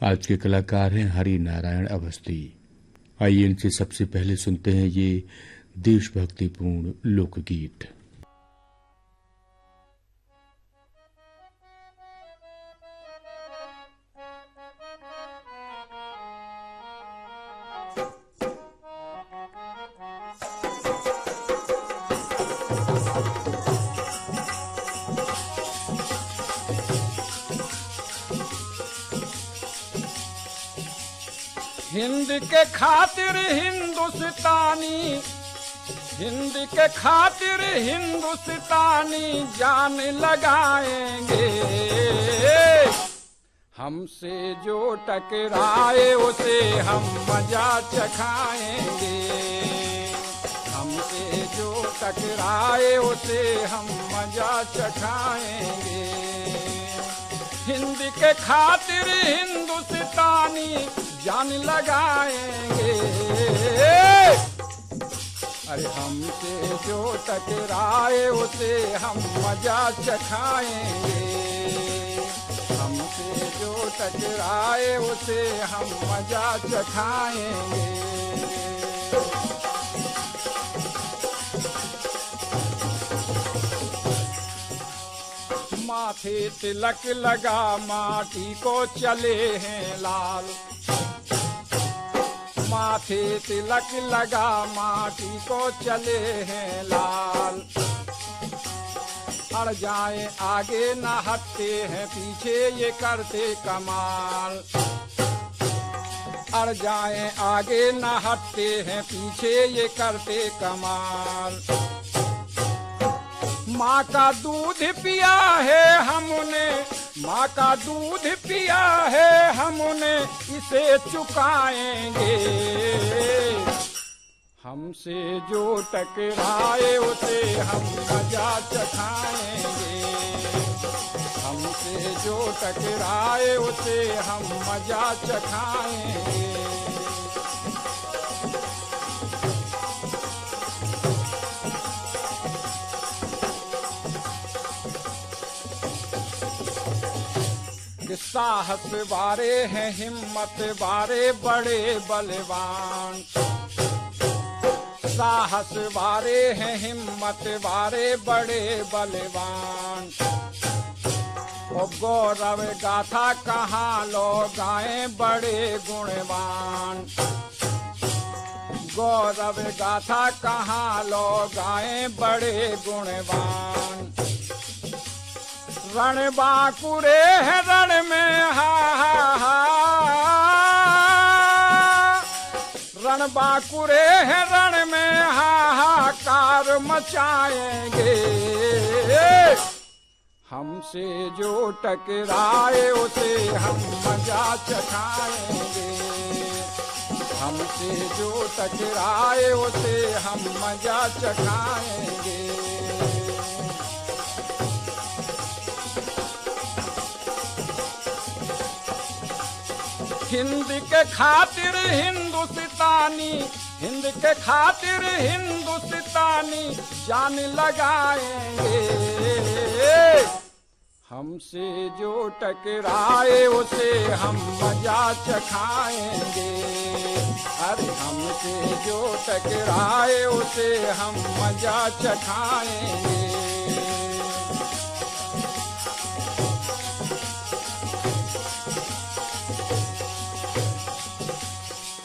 आज के कलाकार हैं हरि नारायण अवस्थी। आइए इनसे सबसे पहले सुनते हैं ये देशभक्तिपूर्ण लोकगीत। हिंद के खातिर हिंदुस्तानी, हिंद के खातिर हिंदुस्तानी जान लगाएंगे। हमसे जो टकराए उसे हम मजा चखाएंगे। हमसे जो टकराए उसे हम मजा चखाएंगे। हिंद के खातिर हिंदुस्तानी जान लगाएंगे। अरे हमसे जो टकराए उसे हम मजा चखाएंगे। हमसे जो टकराए उसे हम मजा चखाएंगे। माथे तिलक लगा माटी को चले हैं लाल। माथे तिलक लगा माटी को चले हैं लाल। अड़ जाए आगे न हटते हैं पीछे ये करते कमाल। अड़ जाए आगे न हटते हैं पीछे ये करते कमाल। माँ का दूध पिया है हमने, माँ का दूध पिया है हमने, इसे चुकाएंगे। हमसे जो टकराए उसे हम मजा चखाएंगे। हमसे जो टकराए उसे हम मजा चखाएंगे। साहस वारे हैं हिम्मत वारे बड़े बलवान। साहस वारे हैं हिम्मत वारे बड़े बलवान। और गौरव गाथा कहाँ लोग गाएं बड़े गुणवान। गौरव गाथा कहाँ लोग गाएं बड़े गुणवान। रण बांकुरे है रण में हा हा हा। रण बांकुरे है रण में हाहाकार मचाएंगे। हमसे जो टकराए उसे हम मजा चखाएंगे। हमसे जो टकराए उसे हम मजा चखाएंगे। हिंद के खातिर हिंदुस्तानी, हिंद के खातिर हिंदुस्तानी जान लगाएंगे। हमसे जो टकराए उसे हम मजा चखाएंगे। अरे हमसे जो टकराए उसे हम मजा चखाएंगे।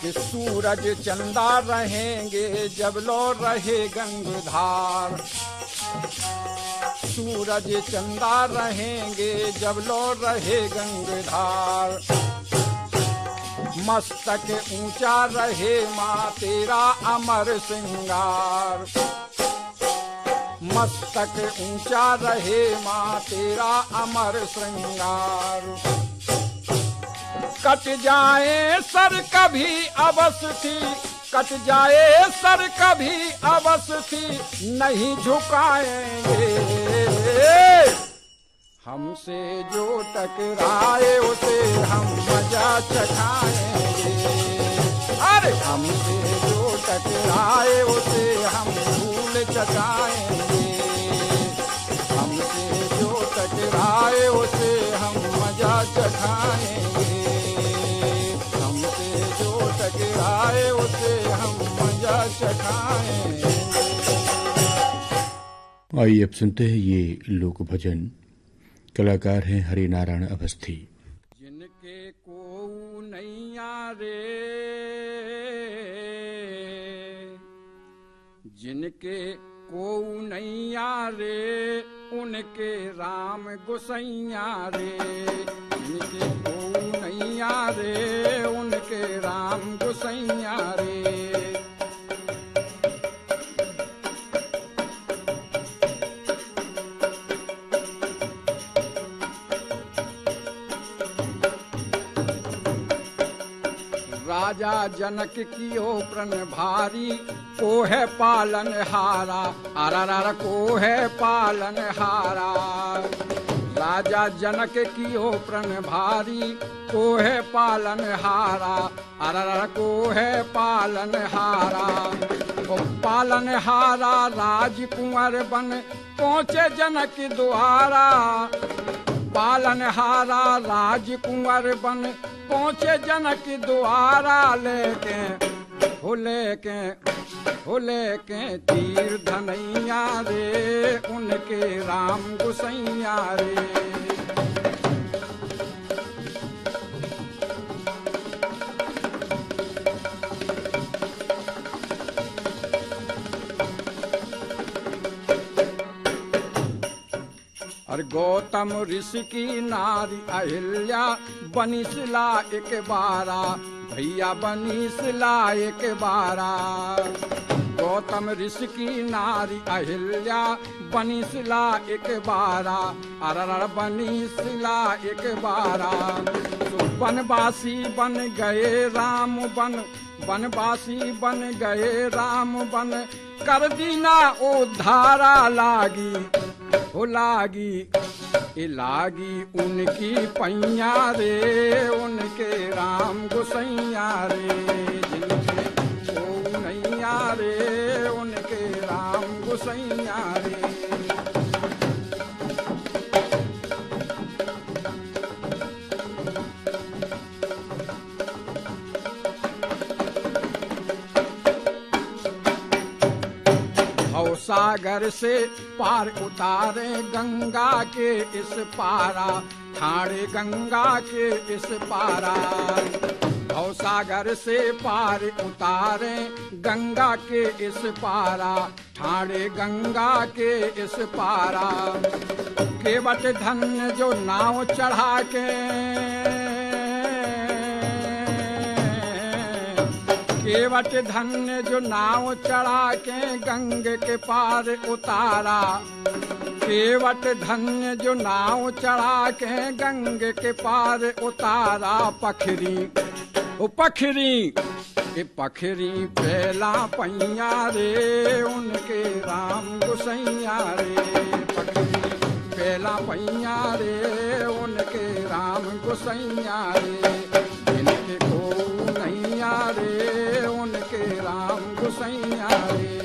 कि सूरज चंदा रहेंगे जब लो रहे गंगधार। सूरज चंदा रहेंगे जब लो रहे गंगधार। मस्तक ऊंचा रहे माँ तेरा अमर श्रृंगार। मस्तक ऊंचा रहे माँ तेरा अमर श्रृंगार। कट जाए सर कभी अवस्थी, कट जाए सर कभी अवस्थी नहीं झुकाएंगे। हमसे जो टकराए उसे हम मजा चखाएंगे। अरे हमसे जो टकराए उसे हम धूल चखाएंगे। हमसे जो टकराए उसे हम मजा चखाएंगे। आइए अब सुनते हैं ये लोक भजन। कलाकार हैं हरि नारायण अवस्थी। जिनके को नैया रे, जिनके को नैया रे, उनके राम गोसैया रे। जिनके को नैया रे, उनके राम गोसैया रे। राजा जनक कियो प्रण भारी, को है पालन हारा। आरा को है पालन हारा। राजा जनक कियो प्रण भारी, को है पालन हारा। आरा को है पालन हारा। ओ पालन हारा राजकुंवर बन पहुँचे जनक द्वारा। पालन हारा राजकुंवर बन पहुँचे जनक द्वारा। लेके तीर धनैया रे, उनके राम गोसैया रे। और गौतम ऋषि की नारी अहिल्या, बनी सिला एक बारा। भैया बनी सिला एक बारा। गौतम ऋषि की नारी अहिल्या, बनी सिला एक बारा। अरर बनी सिला एक बारा। तो बनवासी बन गए राम बन, बनवासी बन गए राम बन। कर दीना उद्धारा लागी, हो लागी उनकी पैया रे, उनके राम गोसैया रे। जिनके को नैया रे, उनके राम गोसैया रे। सागर से पार उतारे गंगा के इस पारा। ठाणे गंगा के इस पारा। भव सागर से पार उतारे गंगा के इस पारा। ठाणे गंगा के इस पारा। केवट धन्य जो नाव चढ़ा के, केवट धन्य जो नाव चढ़ा के गंग के पार उतारा। केवट धन्य जो नाव चढ़ा के गंग के पार उतारा। पखरी ओ पखरी, ये पखरी पहला पैया रे, उनके राम गोसैया रे। पखरी पहला पैया रे, उनके राम गोसैया रे। इनके को नैया रे, उनके राम गोसैया रे।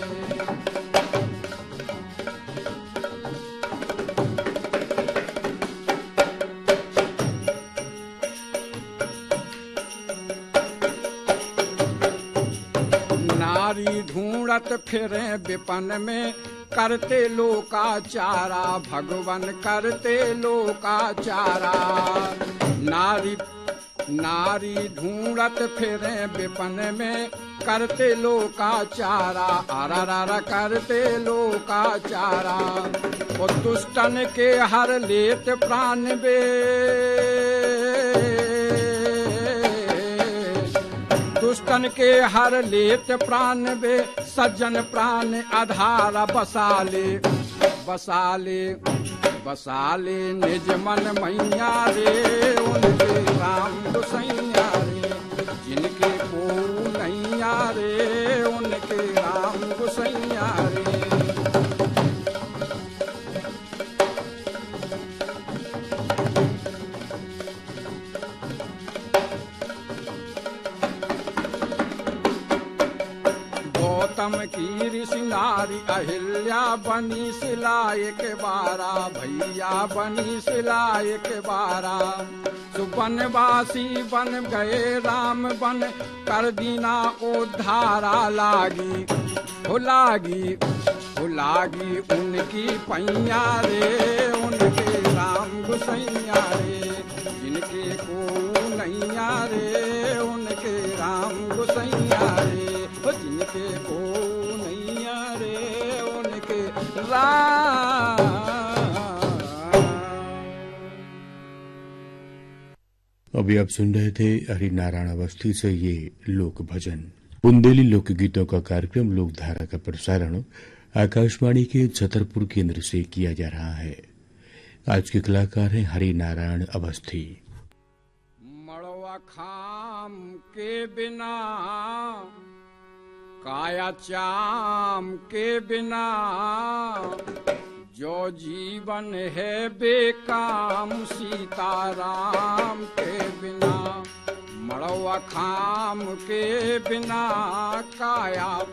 नारी ढूंढत फिरे विपन में, करते लोकाचारा। भगवान करते लोकाचारा। नारी ढूंढत फिरे विपन में, करते लोकाचारा। आरा करते लोकाचारा। वो दुष्टन के हर लेत प्राण बे, दुष्टन के हर लेत प्राण बे। सज्जन प्राण आधारा बसाले, बसाले बसाले निज मन मैया रे, उनके राम गोसैया रे। जिनके को नैया रे, उनके राम गोसैया रे। गौतम की ऋषि नारी अहिल्या, बनी सिला एक बारा। भैया बनी सिला एक बारा। बनवासी बन गए राम बन, कर दीना उद्धारा लागी, हो लागी लागी उनकी पैया रे, उनके राम गुसैया रे, जिनके को नैया रे, उनके राम गुसैया रे, जिनके को नैया रे, उनके राम। अभी आप सुन रहे थे हरिनारायण अवस्थी से ये लोक भजन। बुंदेली लोकगीतों का कार्यक्रम लोकधारा का प्रसारण आकाशवाणी के छतरपुर केंद्र से किया जा रहा है। आज के कलाकार हैं हरिनारायण अवस्थी। मड़वा खाम के बिना, काया चाम के बिना, जो जीवन है बेकाम सीताराम के बिना। मड़वा खाम के बिना, काया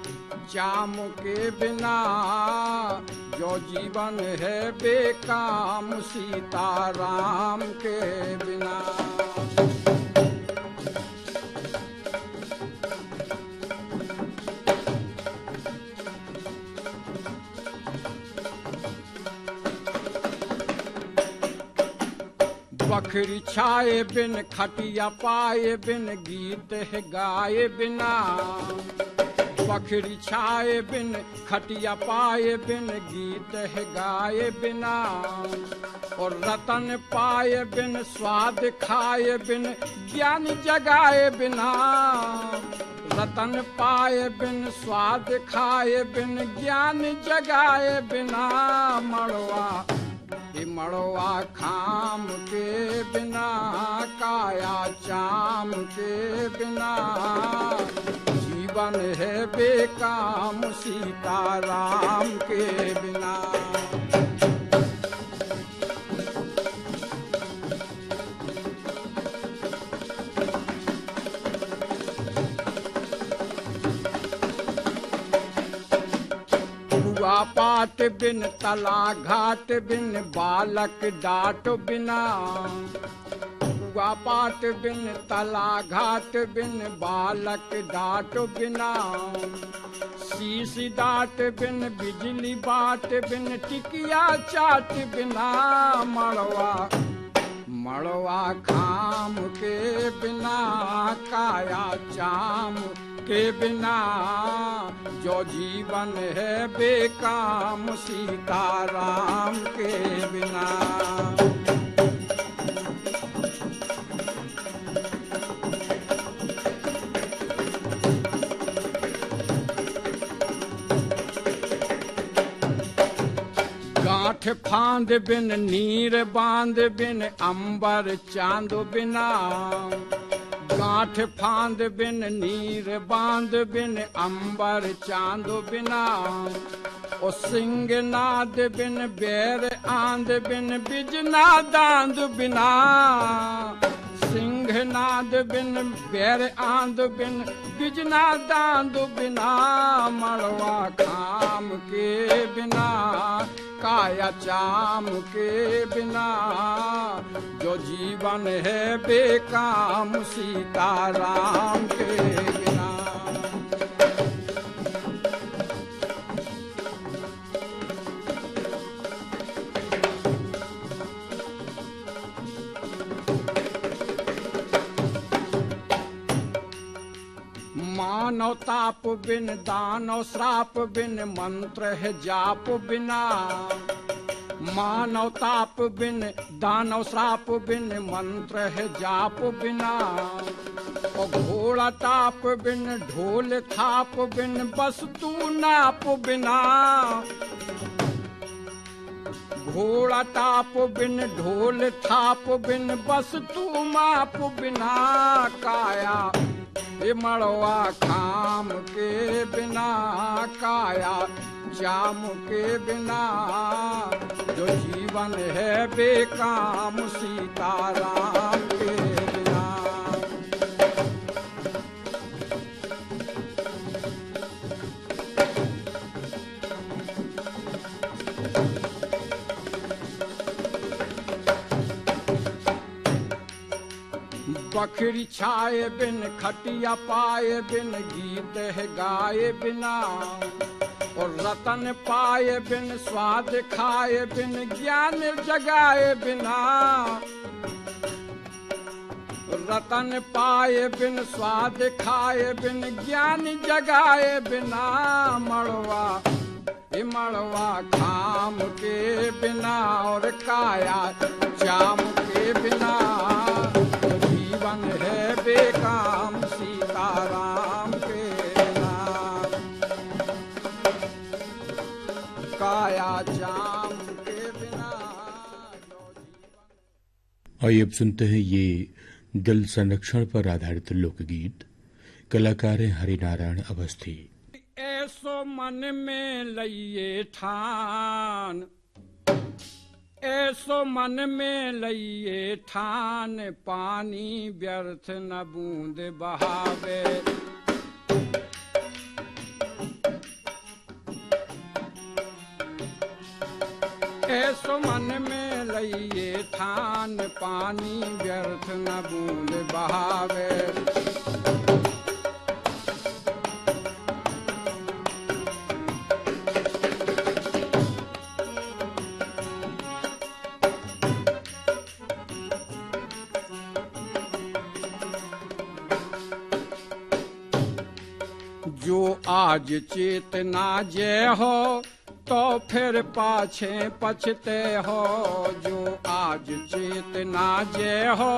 चाम के बिना, जो जीवन है बेकाम सीताराम के बिना। बखरी छाए बिन, खटिया पाए बिन, गीत है गाए बिना। बखरी छाए बिन, खटिया पाए बिन, गीत है गाए बिना। और रतन पाए बिन, स्वाद खाए बिन, ज्ञान जगाए बिना। रतन पाए बिन, स्वाद खाए बिन, ज्ञान जगाए बिना। मड़वा खाम के बिना, काया चाम के बिना, जीवन है बेकाम सीताराम के बिना। पाट बिन, तला घाट बिन, बालक डाट बिना। पाट बिन, तला घाट बिन, बालक डाट बिना। शीश डाट बिन, बिजली बाट बिन, टिकिया चाट बिना। मड़वा खाम के बिना, काया चाम के बिना, जो जीवन है बेकाम सीताराम के बिना। गांठ फांद बिन, नीर बांध बिन, अंबर चांद बिना। गांठ फांद बिन, नीर बांध बिन, अंबर चांद बिना। ओ सिंह नाद बिन, बैर आंद बिन, बिजना दांद बिना। सिंह नाद बिन, बैर आंद बिन, बिजना दांद बिना। मड़वा खाम के बिना, काया चाम के बिना, जो जीवन है बेकाम सीताराम के बिना। मानव ताप बिन, दानव श्राप बिन, मंत्र है जाप बिना। मानव ताप बिन, दानव श्राप बिन, मंत्र है जाप बिना। और घोड़ा ताप बिन, ढोल थाप बिन, वस्तु नाप बिना। घोड़ा ताप बिन, ढोल थाप बिन, वस्तु माप बिना। काया मड़वा खाम के बिना, काया चाम के बिना, जो जीवन है बेकाम सीताराम के बिना। बखरी छाए बिन खटिया पाए बिन गीत है गाए बिना और रतन पाए बिन स्वाद खाए बिन ज्ञान जगाए बिना रतन पाए बिन स्वाद खाए बिन ज्ञान जगाए बिना मड़वा खाम के बिना और काया जाम के बिना जीवन है बेकाम सीताराम के बिना काया जाम के बिना। आइए अब सुनते हैं ये जल संरक्षण पर आधारित लोकगीत। कलाकार हैं हरिनारायण अवस्थी। ऐसो मन में लइए ठान, ऐसो मन में लइए ठान, पानी व्यर्थ न बूंद बहावे। ऐसो मन में लइए ठान, पानी व्यर्थ न बूंद बहावे। जो आज चेतना जय हो तो फिर पाछे पछते हो। जो आज चेतना जय हो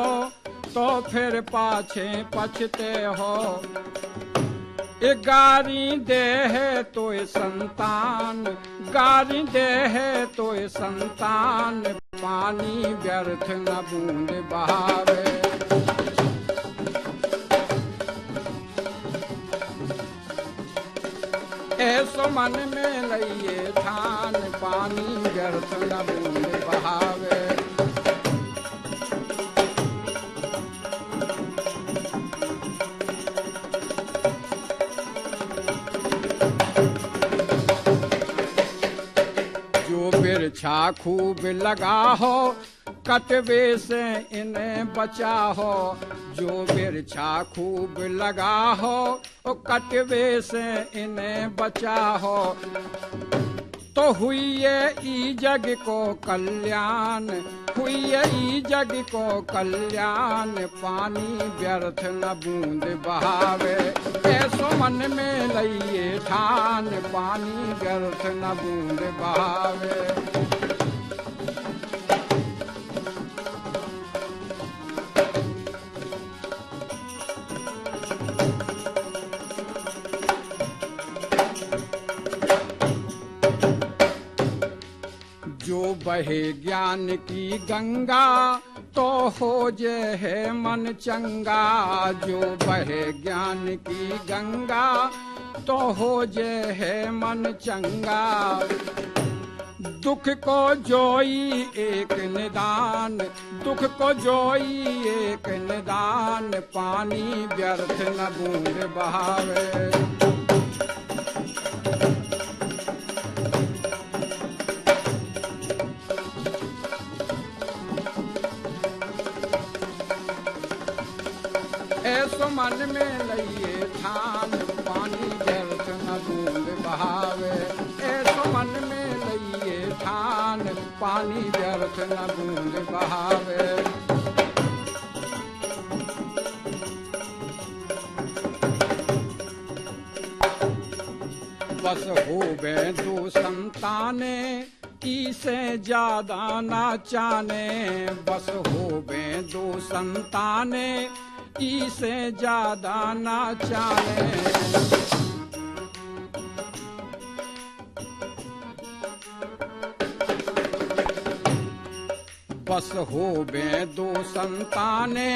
तो फिर पाछे पछते हो। ए गारी दे है तो ए संतान, गारी दे है तो ए संतान, पानी व्यर्थ न बूंद बहावे। ऐसो मन में लइए ठान, पानी व्यर्थ न बूंद बहावे। जो बिरछा खूब लगा हो, कटवे से इन्हें बचा हो। जो बिरछा खूब लगा हो, कटवे से इन्हें बचा हो। तो हुई ई जग को कल्याण, हुई ई जग को कल्याण, पानी व्यर्थ न बूंद बहावे। ऐसो मन में लइए ठान, पानी व्यर्थ न बूंद बहावे। जो बहे ज्ञान की गंगा तो हो जे है मन चंगा। जो बहे ज्ञान की गंगा तो हो जे है मन चंगा। दुख को जोई एक निदान, दुख को जोई एक निदान, पानी व्यर्थ न बूंद बहावे। ऐसो मन में लइए ठान, पानी व्यर्थ न बूंद बहावे। ऐसो मन में लइए ठान, पानी व्यर्थ न बूंद बहावे। बस होवे दो संताने, इसे ज्यादा ना चाने। बस होवे दो संताने, इसे ज्यादा ना चाहे। बस होवे दो संताने,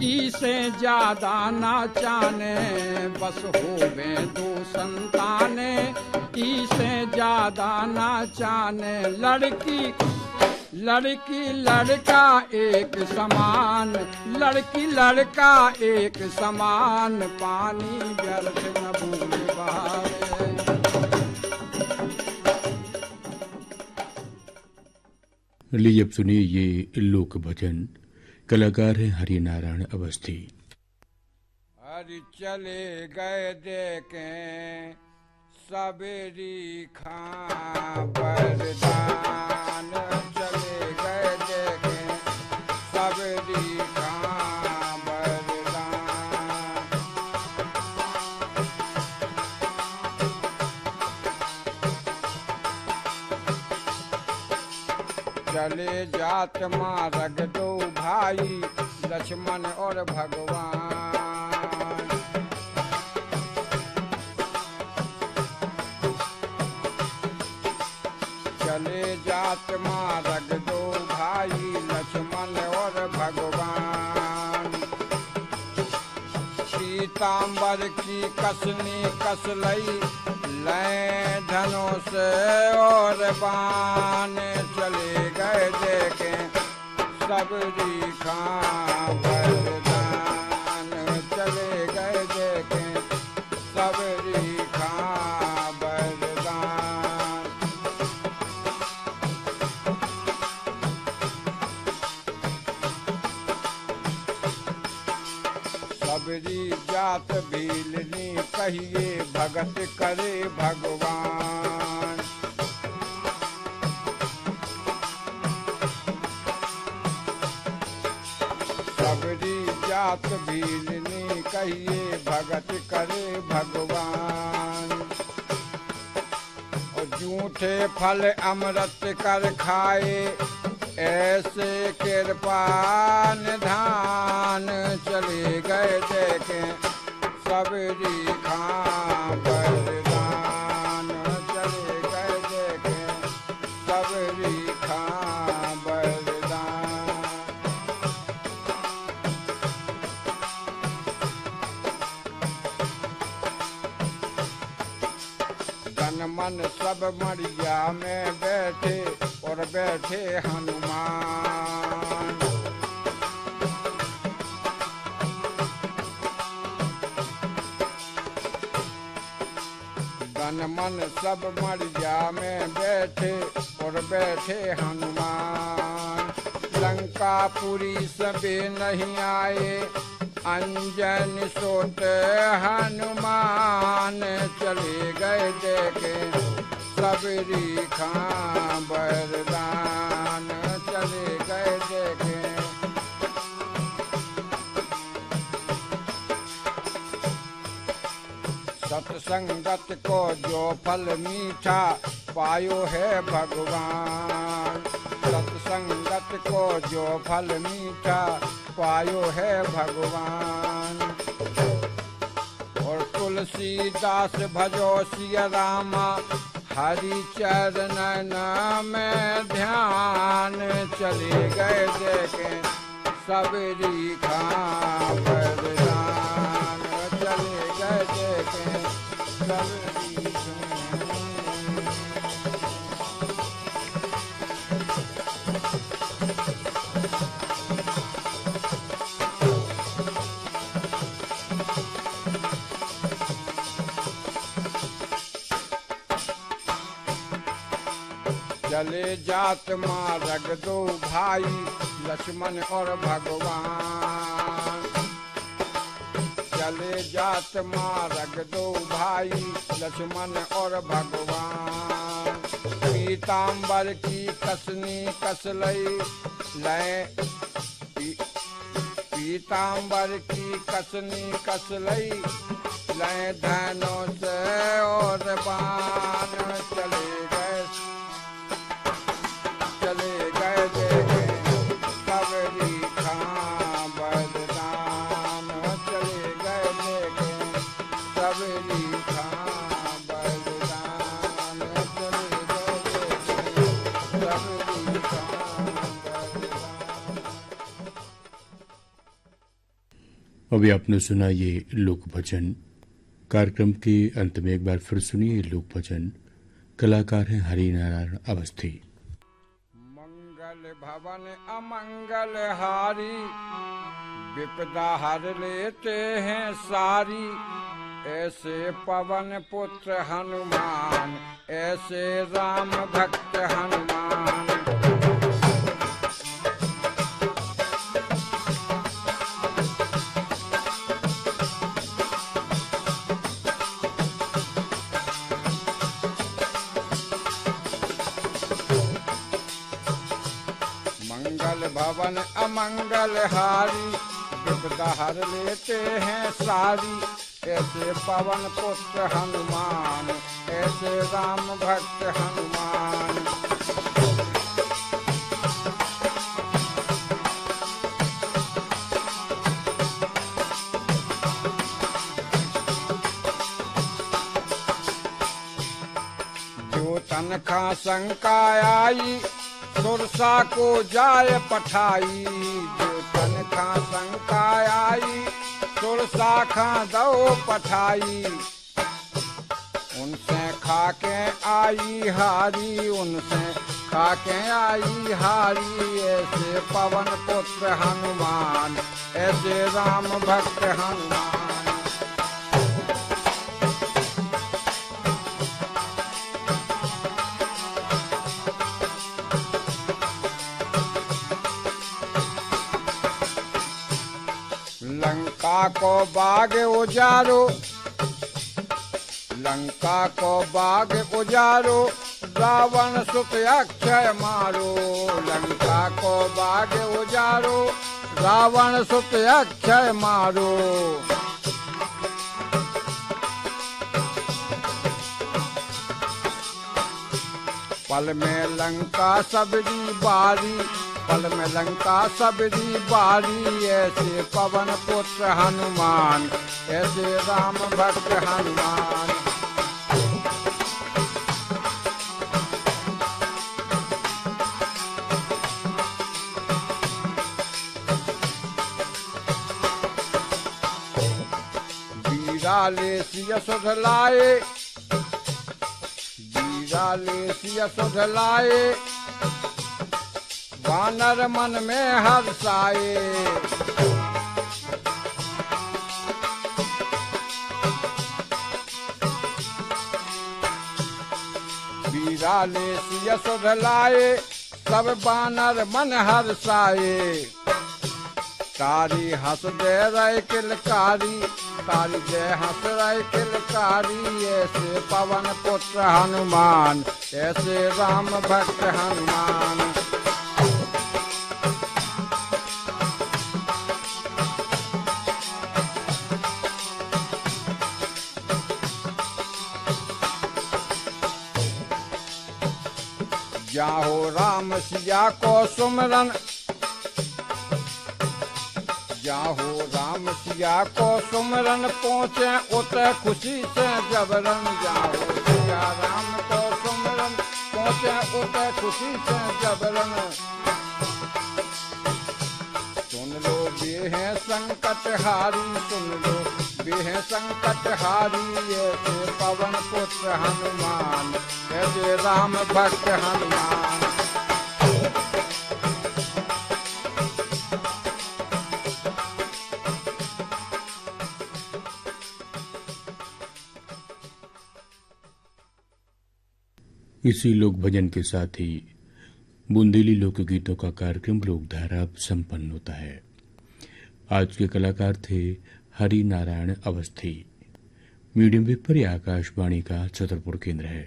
इसे ज्यादा ना चाने। बस होवे दो संताने, इसे ज्यादा ना चाने। लड़की लड़की लड़का एक समान, लड़की लड़का एक समान, पानी व्यर्थ न बूंद बहावे। लीजिए अब सुनिए ये लोक भजन कलाकार हैं हरिनारायण अवस्थी। हरि चले गए देखें सबेरी खां बरदान, चले गए देखें सबेरी खां बरदान। चले जात मार्ग दो भाई लक्ष्मण और भगवान। चले जात मार्ग दो भाई लक्ष्मण और भगवान। पीताम्बर की कसनी कस लई लय धनुष और बाण, चले गए देखें सबरी खां बरदान, चले गए देखें सबरी खां बरदान। सबरी जात भीलनी कहिए भगत करे भगवान। सबरी जात भीलनी कहिए भगत करे भगवान। और झूठे फल अमृत कर खाए ऐसे कृपान धान, चले गए देखें सबरी खां बरदान, चले गए देखें सबरी खां बरदान। तन मन सब मड़िया में बैठे और बैठे हनुमान। तन मन सब मड़िया में बैठे और बैठे हनुमान। लंकापुरी सबे नहीं आए अंजन सोत हनुमान, चले गए देखे सबरी खां बरदान, चले गए देखे। सत्संगत को जो फल मीठा पायो है भगवान। सत्संगत को जो फल मीठा पायो है भगवान। और तुलसीदास भजो सिया रामा हरि चरणन में ध्यान, चले गए देखें सबरी खां बरदान, चले गए देखें सबरी खां। चले जात मार्ग दो भाई लक्ष्मण और भगवान। चले जात मार्ग दो भाई लक्ष्मण और भगवान। पीताम्बर की कसनी कस लई लय, पीताम्बर की कसनी कस लई लय धनुष और बाण, चले गए देखें सबरी खां बरदान, चले गए देखें सबरी खां बरदान, चले गए देखें सबरी खां बरदान। अभी आपने सुना ये लोक भजन। कार्यक्रम के अंत में एक बार फिर सुनिए लोक भजन। कलाकार हैं हरिनारायण अवस्थी। भवन अमंगल हारी विपदा हर लेते हैं सारी। ऐसे पवन पुत्र हनुमान, ऐसे राम भक्त हनुमान। भवन अमंगल हारी, विपदा हर लेते हैं सारी। ऐसे पवन पुत्र हनुमान, ऐसे राम भक्त हनुमान। जो तन खा शंका आई, सुरसा को जाय पठाई। जो तन खा शंका आई, सुरसा खा दो पठाई। उनसे खाके आई हारी, उनसे खाके आई हारी। ऐसे पवन पुत्र हनुमान, ऐसे राम भक्त हनुमान। लंका को बाग उजारो, लंका को बाग उजारो। रावण सुत अक्षय मारो, लंका को बाग उजारो। रावण सुत अक्षय मारो। पल में लंका सबरी बारी, पल में लंका सबरी बारी। ऐसे पवन पुत्र हनुमान, ऐसे राम भक्त हनुमान। वीराले सिय सुध लाए, वीराले सिय सुध लाए। वानर मन में हर्षाए, वीराले सिय सुध लाए। सब वानर मन हर्षाए। तारी हंस दे रहे किलकारी, तारी जय हंस रहे किलकारी। ऐसे पवन पुत्र हनुमान, ऐसे राम भक्त हनुमान। जाहो राम सिया को सुमरन, जाहो राम सिया को सुमरन। पहुँचे उत खुशी से जबरन, जाहो सिया राम को सुमरन। पहुँचे उत खुशी से जबरन। सुन लो वे हैं संकट हारी, सुन लो वे हैं संकट हारी। ऐसे पवन पुत्र हनुमान, ऐसे राम भक्त हनुमान। इसी लोक भजन के साथ ही बुंदेली लोकगीतों का कार्यक्रम लोकधारा अब संपन्न होता है। आज के कलाकार थे हरि नारायण अवस्थी। मीडियम वेव पर आकाशवाणी का छतरपुर केंद्र है।